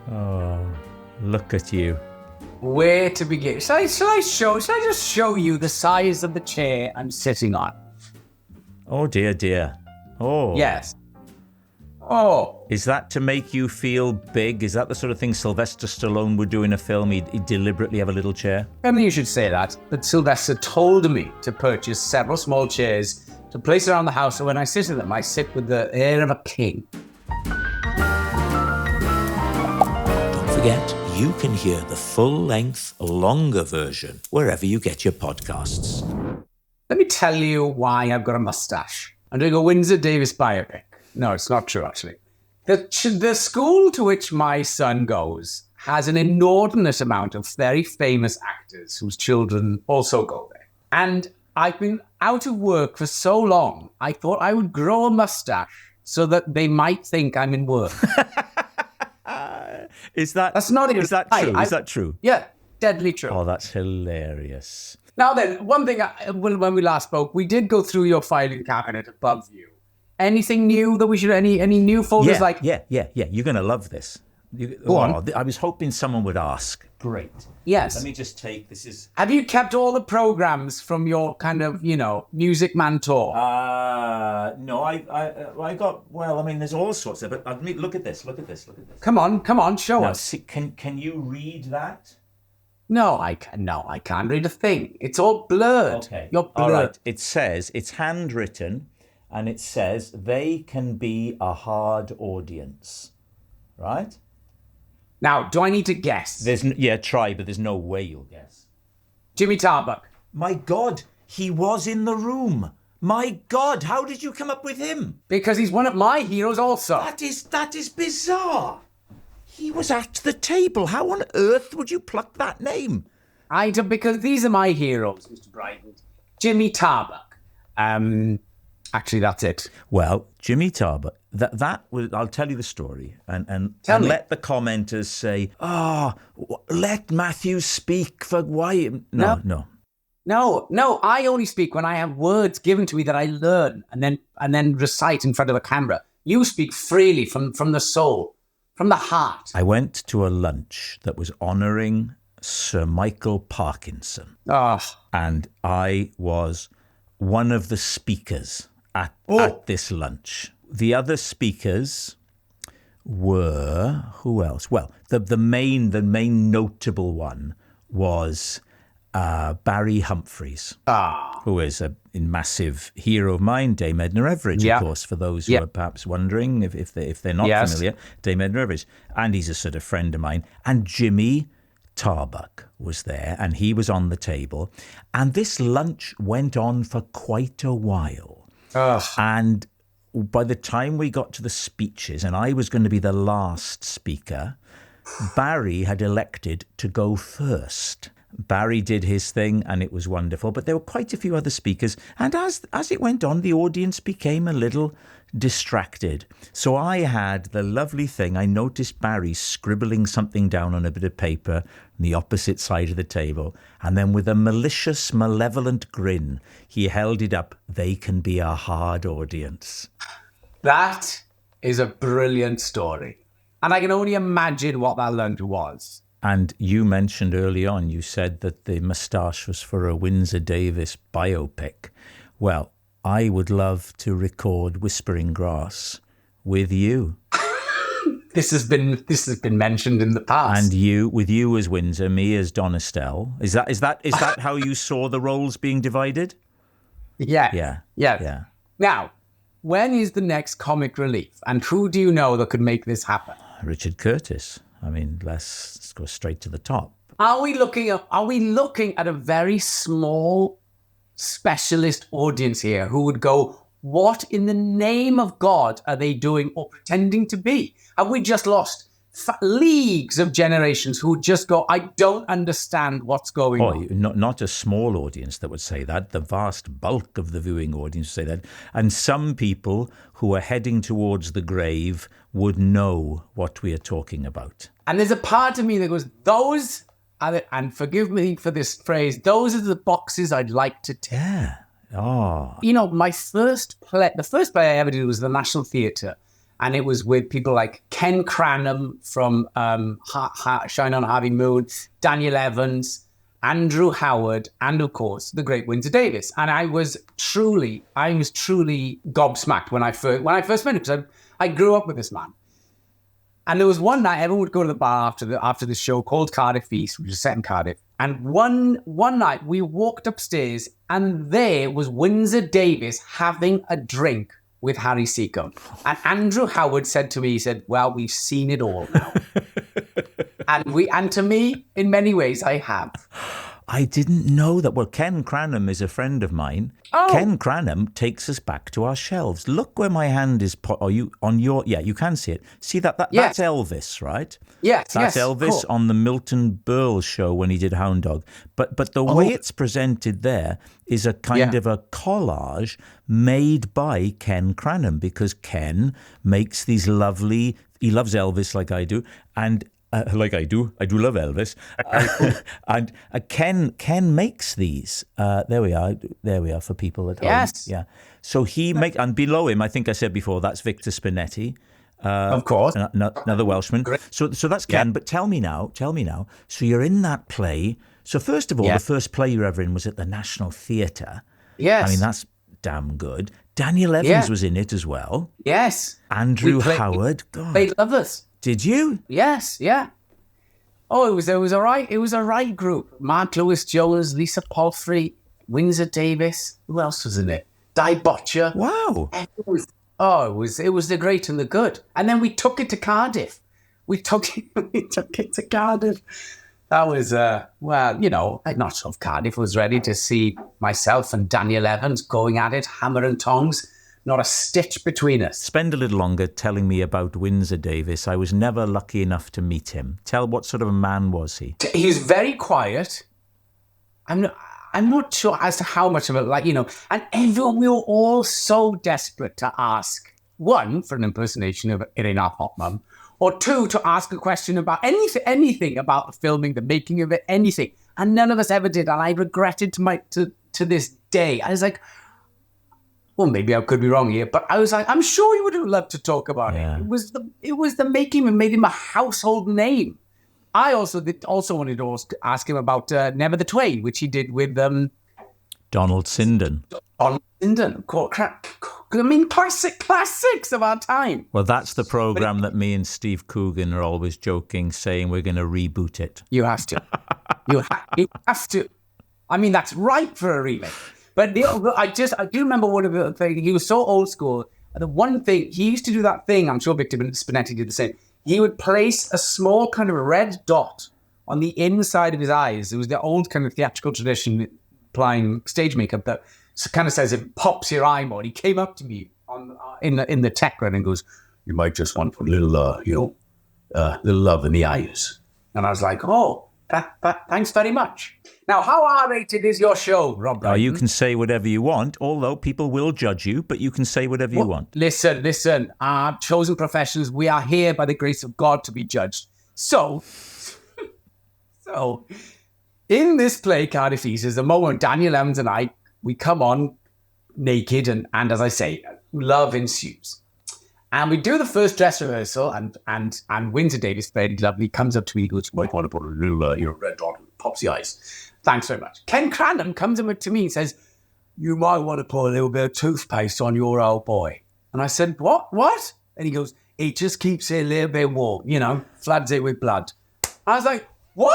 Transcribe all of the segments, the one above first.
Oh, look at you. Where to begin? Shall I just show you the size of the chair I'm sitting on? Oh, dear. Oh. Yes. Oh. Is that to make you feel big? Is that the sort of thing Sylvester Stallone would do in a film? He'd deliberately have a little chair? I mean, you should say that. But Sylvester told me to purchase several small chairs to place around the house, so when I sit in them, I sit with the air of a king. Don't forget, you can hear the full-length, longer version wherever you get your podcasts. Let me tell you why I've got a mustache. I'm doing a Windsor Davies biopic. No, it's not true, actually. The school to which my son goes has an inordinate amount of very famous actors whose children also go there. And I've been out of work for so long, I thought I would grow a mustache so that they might think I'm in work. That's not even... Is that true? Is that true? Yeah, deadly true. Oh, that's hilarious. Now then, one thing, when we last spoke, we did go through your filing cabinet above you. Anything new that we should, any new folders? Yeah. You're going to love this. Go on. I was hoping someone would ask. Great. Yes. Let me just take, this is... Have you kept all the programs from your kind of, Music Man tour? No, I got, well, I mean, there's all sorts of, but look at this. Come on, show us. See, can you read that? No, I can't read a thing. It's all blurred. Okay. You're blurred. All right. It says, it's handwritten, and it says, they can be a hard audience. Right? Now, do I need to guess? Try, but there's no way you'll guess. Jimmy Tarbuck. My God, he was in the room. My God, how did you come up with him? Because he's one of my heroes also. That is bizarre. He was at the table. How on earth would you pluck that name? Because these are my heroes, Mr. Brydon. Jimmy Tarbuck. Actually, that's it. Well, Jimmy Tarbuck, that was, I'll tell you the story and let the commenters say, let Matthew speak for why. No, I only speak when I have words given to me that I learn and then recite in front of a camera. You speak freely from the soul, from the heart. I went to a lunch that was honouring Sir Michael Parkinson. And I was one of the speakers at this lunch. The other speakers were, who else? Well, the main notable one was Barry Humphries, who is a massive hero of mine, Dame Edna Everage, of course, for those who are perhaps wondering if they're not familiar, Dame Edna Everage. And he's a sort of friend of mine. And Jimmy Tarbuck was there, and he was on the table. And this lunch went on for quite a while. And by the time we got to the speeches, and I was going to be the last speaker, Barry had elected to go first. Barry did his thing, and it was wonderful. But there were quite a few other speakers. And as it went on, the audience became a little distracted. So I had the lovely thing. I noticed Barry scribbling something down on a bit of paper on the opposite side of the table. And then with a malicious, malevolent grin, he held it up. They can be a hard audience. That is a brilliant story. And I can only imagine what that lunch was. And you mentioned early on, you said that the moustache was for a Windsor Davies biopic. Well, I would love to record Whispering Grass with you. This has been mentioned in the past. And with you as Windsor, me as Don Estelle. Is that how you saw the roles being divided? Yeah. Now, when is the next comic relief? And who do you know that could make this happen? Richard Curtis. I mean, let's go straight to the top. Are we looking at a very small specialist audience here who would go, what in the name of God are they doing or pretending to be? Have we just lost leagues of generations who would just go, I don't understand what's going on? Not a small audience that would say that. The vast bulk of the viewing audience would say that. And some people who are heading towards the grave would know what we are talking about. And there's a part of me that goes, those are and forgive me for this phrase, those are the boxes I'd like to tick. Yeah. Oh. You know, the first play I ever did was the National Theatre. And it was with people like Ken Cranham from Shine on Harvey Moon, Daniel Evans, Andrew Howard, and of course the great Windsor Davies. And I was truly gobsmacked when I first met him, because I grew up with this man. And there was one night everyone would go to the bar after the show called Cardiff Feast, which was set in Cardiff. And one night we walked upstairs and there was Windsor Davies having a drink with Harry Seacombe. And Andrew Howard said to me, he said, well, we've seen it all now. and to me, in many ways, I have. I didn't know that. Well, Ken Cranham is a friend of mine. Oh. Ken Cranham takes us back to our shelves. Look where my hand is. Are you on your? Yeah, you can see it. See that? That's Elvis, right? Yes, that's Elvis cool. On the Milton Berle show when he did Hound Dog. But the way it's presented there is a kind of a collage made by Ken Cranham, because Ken makes these lovely. He loves Elvis like I do, and. I do love Elvis, and Ken makes these. There we are for people at home. Yes, yeah. So he and below him, I think I said before, that's Victor Spinetti, of course, another Welshman. Great. So that's Ken. Yeah. But tell me now. So you're in that play. So first of all, the first play you were ever in was at the National Theatre. Yes, I mean that's damn good. Daniel Evans was in it as well. Yes, Andrew Howard. God. They love us. Did you? Yes, yeah. Oh, it was all right. It was a right group. Mark Lewis Jones, Lisa Palfrey, Windsor Davies. Who else was in it? Di Botcher. Wow. It was the great and the good. And then we took it to Cardiff. We took it to Cardiff. That was I'm not sure if Cardiff was ready to see myself and Daniel Evans going at it, hammer and tongs. Not a stitch between us. Spend a little longer telling me about Windsor Davies. I was never lucky enough to meet him. Tell what sort of a man was he? He was very quiet. I'm not sure as to how much of it, and everyone, we were all so desperate to ask, one, for an impersonation of Irene Our Hot Mum, or two, to ask a question about anything about the filming, the making of it, anything. And none of us ever did. And I regretted to this day. I was like, well, maybe I could be wrong here, but I was like, I'm sure you would have loved to talk about it. It was the making that made him a household name. I also wanted to ask him about Never the Twain, which he did with Donald Sinden. Donald Sinden, of course. I mean, classics of our time. Well, that's the program that me and Steve Coogan are always joking, saying we're going to reboot it. You have to. You have to. I mean, that's right for a remake. But I do remember one of the things. He was so old school. The one thing, he used to do that thing, I'm sure Victor Spinetti did the same. He would place a small kind of red dot on the inside of his eyes. It was the old kind of theatrical tradition applying stage makeup that kind of says it pops your eye more. And he came up to me in the tech run and goes, you might just want a little, little love in the eyes. And I was like, oh, thanks very much. Now, how R-rated is your show, Rob Brydon? You can say whatever you want, although people will judge you, but you can say whatever you want. Listen, our chosen professionals, we are here by the grace of God to be judged. So in this play, Cardiff Feast, is the moment Daniel Evans and I, we come on naked and as I say, love ensues. And we do the first dress rehearsal, and Windsor Davies, very lovely, comes up to me and goes, you might want to put a little red dot and pops the eyes. Thanks very much. Ken Cranham comes up to me and says, you might want to put a little bit of toothpaste on your old boy. And I said, what? And he goes, it just keeps it a little bit warm, floods it with blood. I was like, what?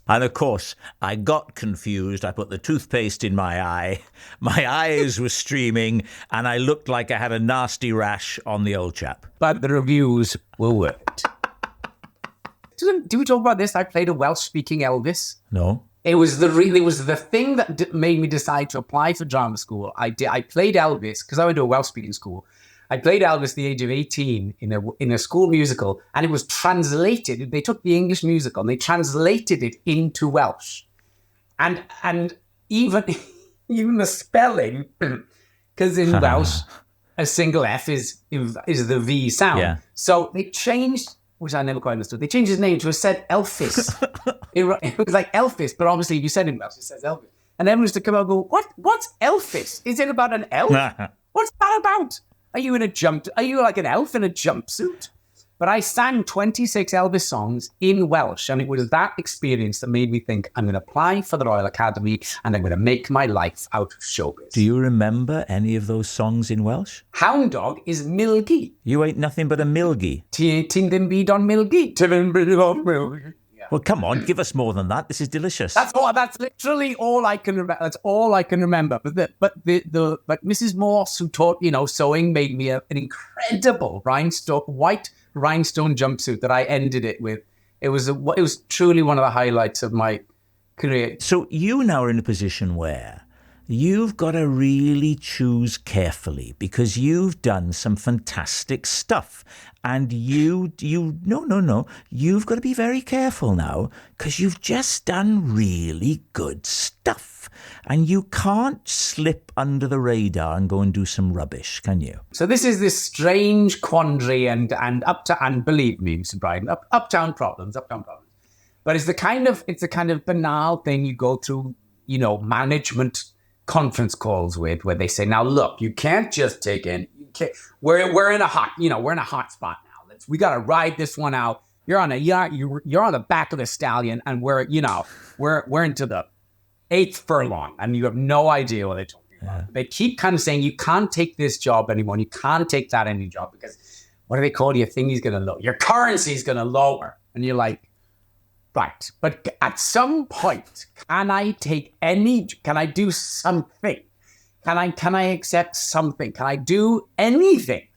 And of course, I got confused. I put the toothpaste in my eye. My eyes were streaming, and I looked like I had a nasty rash on the old chap. But the reviews were worth it. Did we talk about this? I played a Welsh-speaking Elvis. No. It was the thing that made me decide to apply for drama school. I played Elvis because I went to a Welsh-speaking school. I played Elvis at the age of 18 in a school musical, and it was translated. They took the English musical and they translated it into Welsh, and even the spelling, because in Welsh a single F is the V sound. Yeah. So they changed, which I never quite understood. They changed his name to a said Elvis. It was like Elvis, but obviously if you said it in Welsh, it says Elvis. And everyone used to come out and go, what's Elvis? Is it about an elf? What's that about? Are you like an elf in a jumpsuit? But I sang 26 Elvis songs in Welsh, and it was that experience that made me think, I'm going to apply for the Royal Academy and I'm going to make my life out of showbiz. Do you remember any of those songs in Welsh? Hound Dog is Milgi. You ain't nothing but a milgy. Ti'n ddim byd on Milgi. Ti'n ddim byd on Milgi. Well, come on, give us more than that. This is delicious. That's literally all I can remember. That's all I can remember. But Mrs. Morse, who taught, sewing, made me an incredible white rhinestone jumpsuit that I ended it with. It was truly one of the highlights of my career. So you now are in a position where you've got to really choose carefully because you've done some fantastic stuff. And you've got to be very careful now because you've just done really good stuff. And you can't slip under the radar and go and do some rubbish, can you? So this is this strange quandary and believe me, Mr. Brydon, uptown problems. But it's the kind of banal thing you go through, management conference calls with, where they say, now look, you can't just take in. We're in a hot spot now. We got to ride this one out. You're on the back of the stallion, and we're into the 8th furlong, and you have no idea what they're talking about. They keep kind of saying you can't take this job anymore. And you can't take that any job because what do they call your thing? He's going to lower. Your currency is going to lower, and you're like, right. But at some point, can I do something? Can I accept something? Can I do anything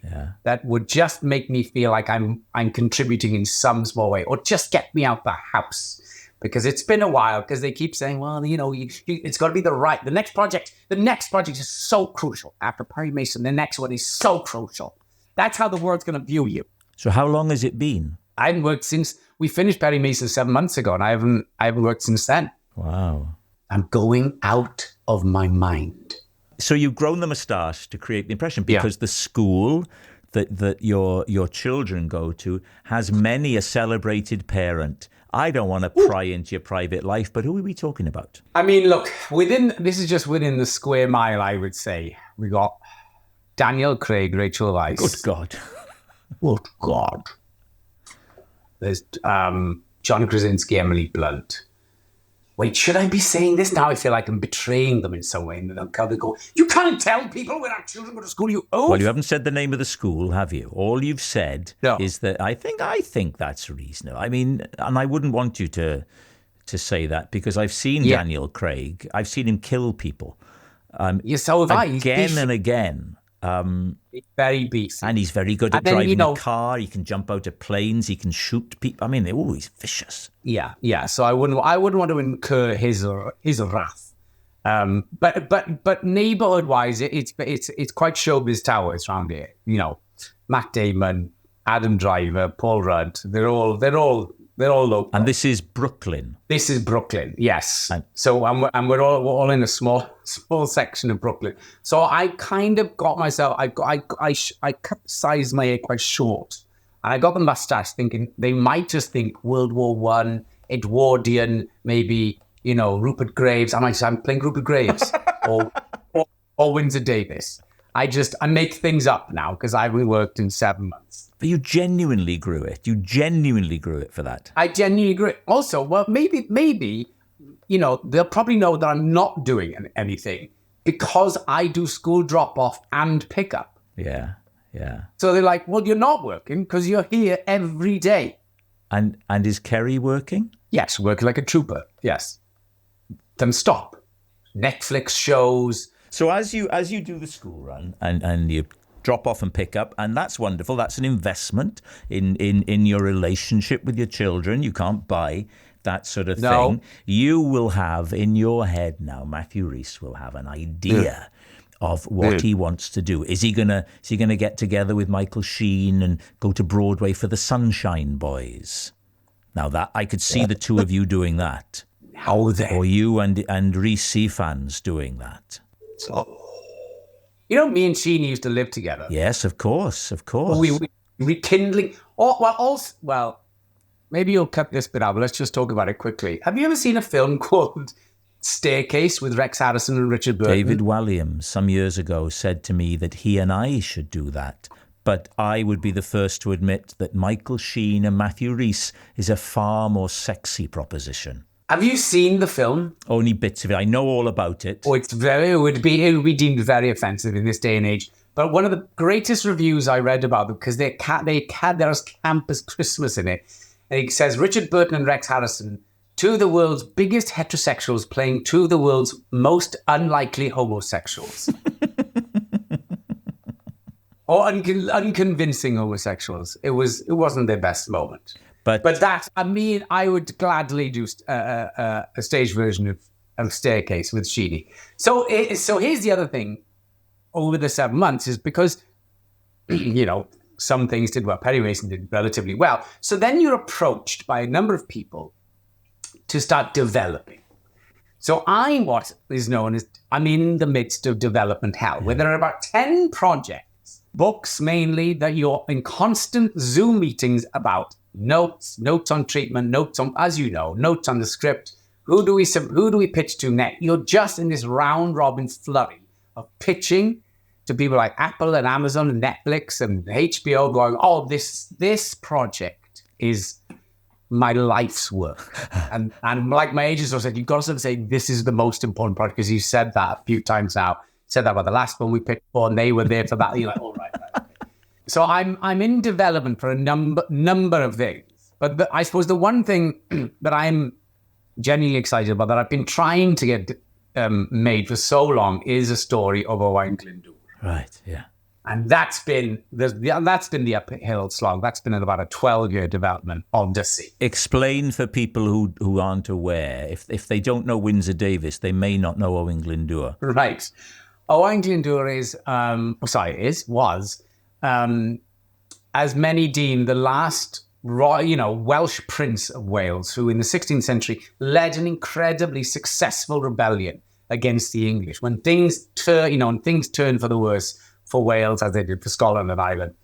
that would just make me feel like I'm contributing in some small way, or just get me out the house? Because it's been a while. Because they keep saying, well, it's got to be the next project. The next project is so crucial. After Perry Mason, the next one is so crucial. That's how the world's going to view you. So how long has it been? I haven't worked since we finished Perry Mason 7 months ago, and I haven't worked since then. Wow. I'm going out of my mind. So you've grown the moustache to create the impression because the school that your children go to has many a celebrated parent. I don't want to pry into your private life, but who are we talking about? I mean, look, this is just within the square mile, I would say. We got Daniel Craig, Rachel Weisz. Good God. Good God. There's John Krasinski, Emily Blunt. Wait, should I be saying this? Now I feel like I'm betraying them in some way. And they'll go, you can't tell people when our children go to school, Well, you haven't said the name of the school, have you? All you've said is that I think that's reasonable. I mean, and I wouldn't want you to say that because I've seen Daniel Craig. I've seen him kill people. So have I. Again and again. He's very beastly. And he's very good at driving a car. He can jump out of planes. He can shoot people. I mean, they're always vicious. Yeah. So I wouldn't want to incur his wrath. But neighborhood-wise, it's quite showbiz towers around here. Matt Damon, Adam Driver, Paul Rudd. They're all local. And this is Brooklyn. This is Brooklyn, yes. So we're all in a small section of Brooklyn. So I kind of got myself. I cut the size of my hair quite short, and I got the mustache thinking they might just think World War I, Edwardian, maybe Rupert Graves. I'm playing Rupert Graves or Windsor Davies. I make things up now because I haven't worked in 7 months. But you genuinely grew it. You genuinely grew it for that. I genuinely grew it. Also, well, maybe, they'll probably know that I'm not doing anything because I do school drop-off and pickup. Yeah. So they're like, well, you're not working because you're here every day. And is Kerry working? Yes, working like a trooper. Yes. Then stop. Netflix shows. So as you do the school run and you drop off and pick up, and that's wonderful. That's an investment in your relationship with your children. You can't buy that sort of thing. You will have in your head now, Matthew Rhys will have an idea of what he wants to do. Is he gonna get together with Michael Sheen and go to Broadway for the Sunshine Boys? Now that I could see the two of you doing that. How then? Or you and Rhys fans doing that. So, me and Sheen used to live together. Yes, of course. We rekindling. Well, maybe you'll cut this bit out, but let's just talk about it quickly. Have you ever seen a film called Staircase with Rex Harrison and Richard Burton. David Walliams, some years ago, said to me that he and I should do that. But I would be the first to admit that Michael Sheen and Matthew Rhys is a far more sexy proposition. Have you seen the film? Only bits of it. I know all about it. Oh, it would be deemed very offensive in this day and age. But one of the greatest reviews I read about them, because they're as camp as Christmas in it. And it says, Richard Burton and Rex Harrison, two of the world's biggest heterosexuals playing two of the world's most unlikely homosexuals. Or unconvincing homosexuals. It wasn't their best moment. But that, I mean, I would gladly do a stage version of Staircase with Sheedy. So here's the other thing. Over the 7 months is because, some things did well. Perry Mason did relatively well. So then you're approached by a number of people to start developing. So I'm in the midst of development hell, where there are about 10 projects, books mainly, that you're in constant Zoom meetings about. Notes on treatment, notes on the script. Who do we pitch to next? You're just in this round robin flurry of pitching to people like Apple and Amazon and Netflix and HBO, going, oh, this project is my life's work. and like my agent said, you've got to sort of say, this is the most important project, because you said that a few times now. You said that about the last one we picked for, and they were there for that. You're like, all right. So I'm in development for a number of things. But I suppose the one thing that I'm genuinely excited about, that I've been trying to get made for so long, is a story of Owain Glyndŵr. Right, yeah. And that's been the uphill slog. That's been about a 12-year development, obviously. Explain for people who aren't aware. If they don't know Windsor Davies, they may not know Owain Glyndŵr. Right. Owain Glyndŵr was, as many deem, the last Welsh prince of Wales, who in the 16th century led an incredibly successful rebellion against the English. When things turned for the worse for Wales, as they did for Scotland and Ireland,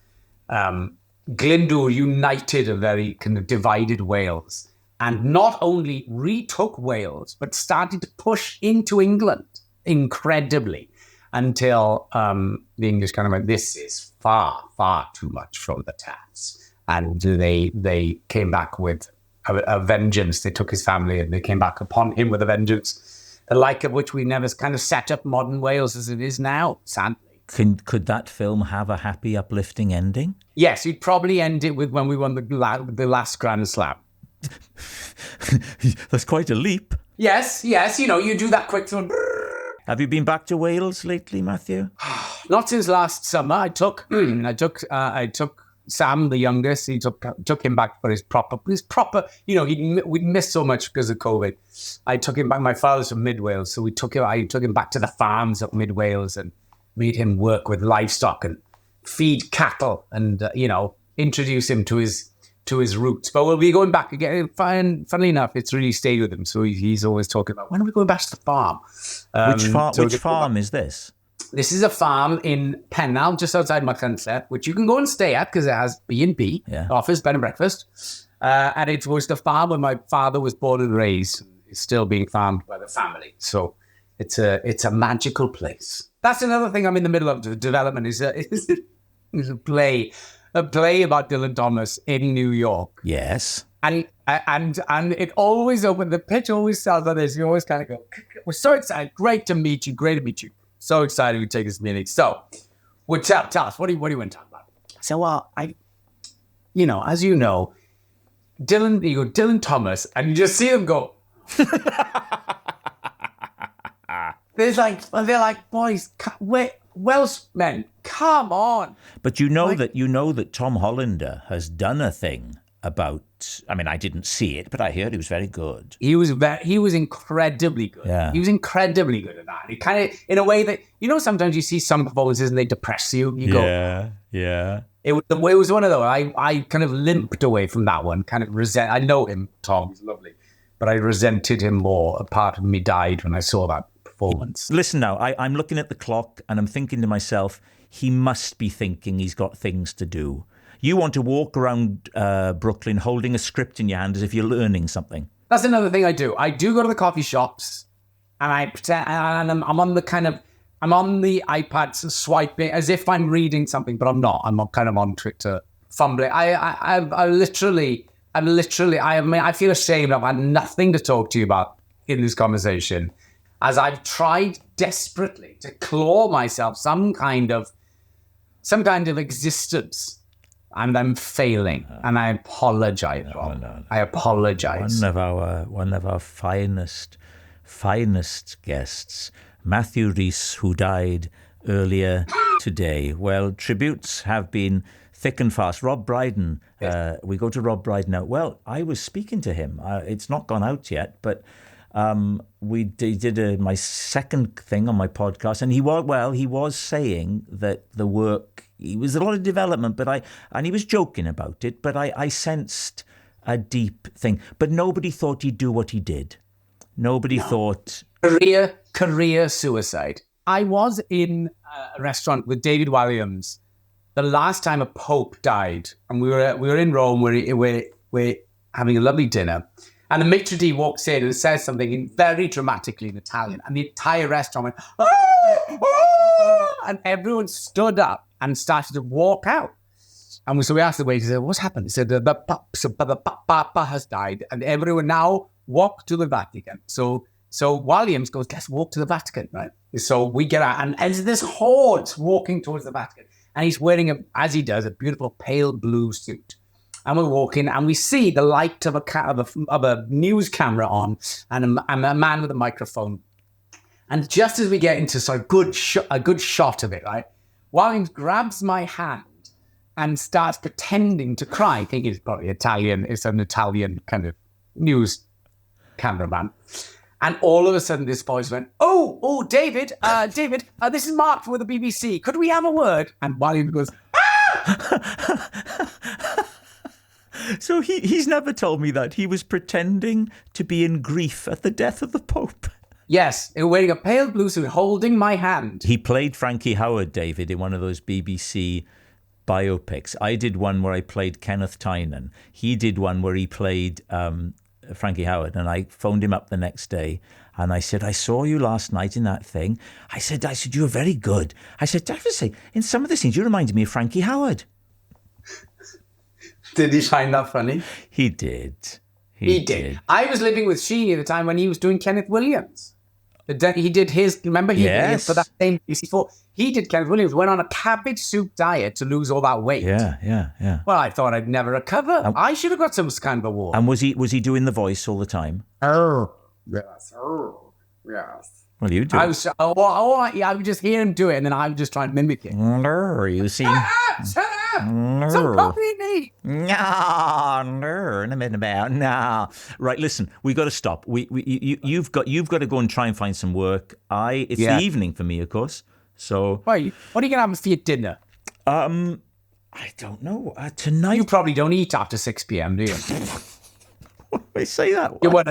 Glyndŵr united a very kind of divided Wales, and not only retook Wales, but started to push into England incredibly, until the English kind of went, this is far, far too much from the Tats. And they came back with a vengeance. They took his family and they came back upon him with a vengeance, the like of which we never kind of set up modern Wales as it is now, sadly. Could that film have a happy, uplifting ending? Yes, you'd probably end it with when we won the last Grand Slam. That's quite a leap. Yes, you do that quick throw. Have you been back to Wales lately, Matthew? Not since last summer. I took Sam, the youngest. He took him back for his proper. We'd missed so much because of COVID. I took him back. My father's from Mid Wales, so I took him back to the farms up Mid Wales and made him work with livestock and feed cattle and introduce him to his roots. But we'll be going back again. Funnily enough, it's really stayed with him. So he's always talking about, when are we going back to the farm? Which farm is this? This is a farm in Pennal, just outside Machynlleth, which you can go and stay at because it has B&B, offers bed and breakfast. And it was the farm where my father was born and raised. It's still being farmed by the family. So it's a magical place. That's another thing I'm in the middle of development is a play about Dylan Thomas in New York. Yes. And it always opened, the pitch always sounds like this. You always kind of go, we're so excited. Great to meet you. So excited we take this meeting. So, tell us, what do you want to talk about? So, well, as you know, Dylan Thomas, and you just see him go. They're like, boys, Welsh men, come on. But you know that Tom Hollander has done a thing about. I mean, I didn't see it, but I heard he was very good. He was incredibly good. Yeah. He was incredibly good at that. He kind of, in a way that, sometimes you see some performances and they depress you. You go, yeah. It was one of those. I kind of limped away from that one. Kind of I know him, Tom. He's lovely, but I resented him more. A part of me died when I saw that performance. Listen now, I'm looking at the clock and I'm thinking to myself, he must be thinking he's got things to do. You want to walk around Brooklyn holding a script in your hand as if you're learning something. That's another thing I do. I do go to the coffee shops and I pretend, and I'm on the iPad swiping as if I'm reading something, but I'm not. I'm kind of on Twitter fumbling. I feel ashamed. I've had nothing to talk to you about in this conversation, as I've tried desperately to claw myself some kind of existence. And I'm failing, and I apologize, Rob. No. I apologize. One of our finest guests, Matthew Rhys, who died earlier today. Well, tributes have been thick and fast. Rob Brydon, yes. We go to Rob Brydon now. Well, I was speaking to him. It's not gone out yet, but we did my second thing on my podcast, and he was saying that the work. He was a lot of development, and he was joking about it, but I sensed a deep thing. But nobody thought he'd do what he did. Nobody thought... Career suicide. I was in a restaurant with David Walliams the last time a pope died, and we were in Rome, we're having a lovely dinner, and the maitre d' walks in and says something very dramatically in Italian, and the entire restaurant went, "Ah!" And everyone stood up and started to walk out. And so we asked the waiter, "What's happened?" He said, the Papa has died, and everyone now walk to the Vatican. So Walliams goes, "Let's walk to the Vatican," right? So we get out, and there's this horde walking towards the Vatican. And he's wearing, as he does, a beautiful pale blue suit. And we're walking, and we see the light of a news camera on, and a man with a microphone. And just as we get into a good shot of it, right, Walliams grabs my hand and starts pretending to cry. I think it's probably Italian. It's an Italian kind of news cameraman. And all of a sudden, this voice went, "Oh, David, this is Mark with the BBC. Could we have a word?" And Walliams goes, "Ah!" So he's never told me that. He was pretending to be in grief at the death of the Pope. Yes, wearing a pale blue suit, holding my hand. He played Frankie Howard, David, in one of those BBC biopics. I did one where I played Kenneth Cranham. He did one where he played Frankie Howard, and I phoned him up the next day, and I said, "I saw you last night in that thing." I said, "You were very good." I said, "I have to say, in some of the scenes, you reminded me of Frankie Howard." Did he find that funny? He did. He did. I was living with Sheen at the time when he was doing Kenneth Williams. He did his, remember? Yes. For that same BBC4. He did Kenneth Williams, went on a cabbage soup diet to lose all that weight. Yeah. Well, I thought I'd never recover. I should have got some kind of award. And was he doing the voice all the time? Oh, yes. Well, you do. I would just hear him do it, and then I would just try and mimic it. No, you see. Shut up! No. Some coffee me. No, in a minute about no. Right, listen, we got to stop. You've got to go and try and find some work. It's the evening for me, of course. So what are you gonna have for your dinner? I don't know. Tonight you probably don't eat after 6 p.m, do you? I say that. You're one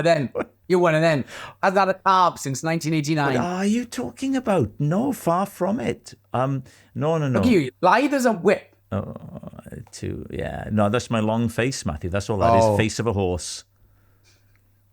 of them. I've had a carb since 1989. What are you talking about? No, far from it. No. Look at you. Lithe as a whip. No, that's my long face, Matthew. That's all that is. Face of a horse.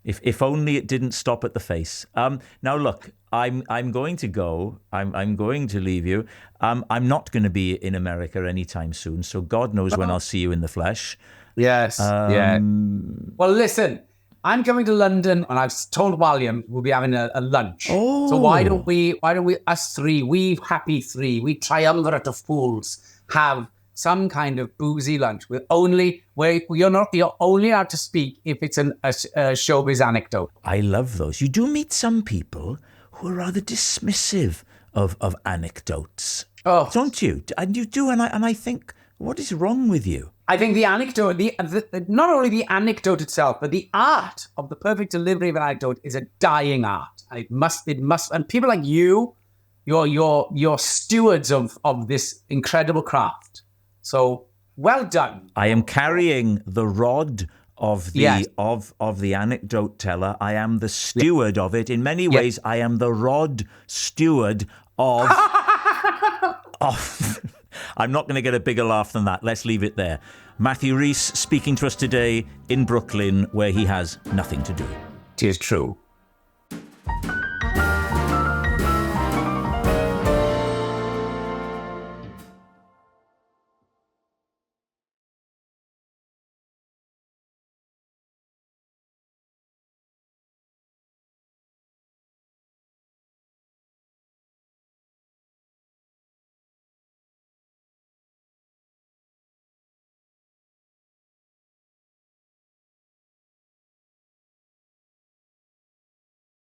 If only it didn't stop at the face. Now look, I'm going to go. I'm going to leave you. I'm not going to be in America anytime soon. So God knows when I'll see you in the flesh. Yes. Well, listen, I'm coming to London, and I've told Walliams we'll be having a lunch. Oh. So why don't we, us three, we happy three, we triumvirate of fools, have some kind of boozy lunch with you're only allowed to speak if it's a showbiz anecdote. I love those. You do meet some people who are rather dismissive of anecdotes, don't you? And you do, and I think, what is wrong with you? I think the anecdote, not only the anecdote itself, but the art of the perfect delivery of an anecdote is a dying art. And it must, and people like you're stewards of this incredible craft. So well done. I am carrying the rod of the anecdote teller. I am the steward of it. In many ways, I am the rod steward of. I'm not going to get a bigger laugh than that. Let's leave it there. Matthew Rhys speaking to us today in Brooklyn, where he has nothing to do. 'Tis true.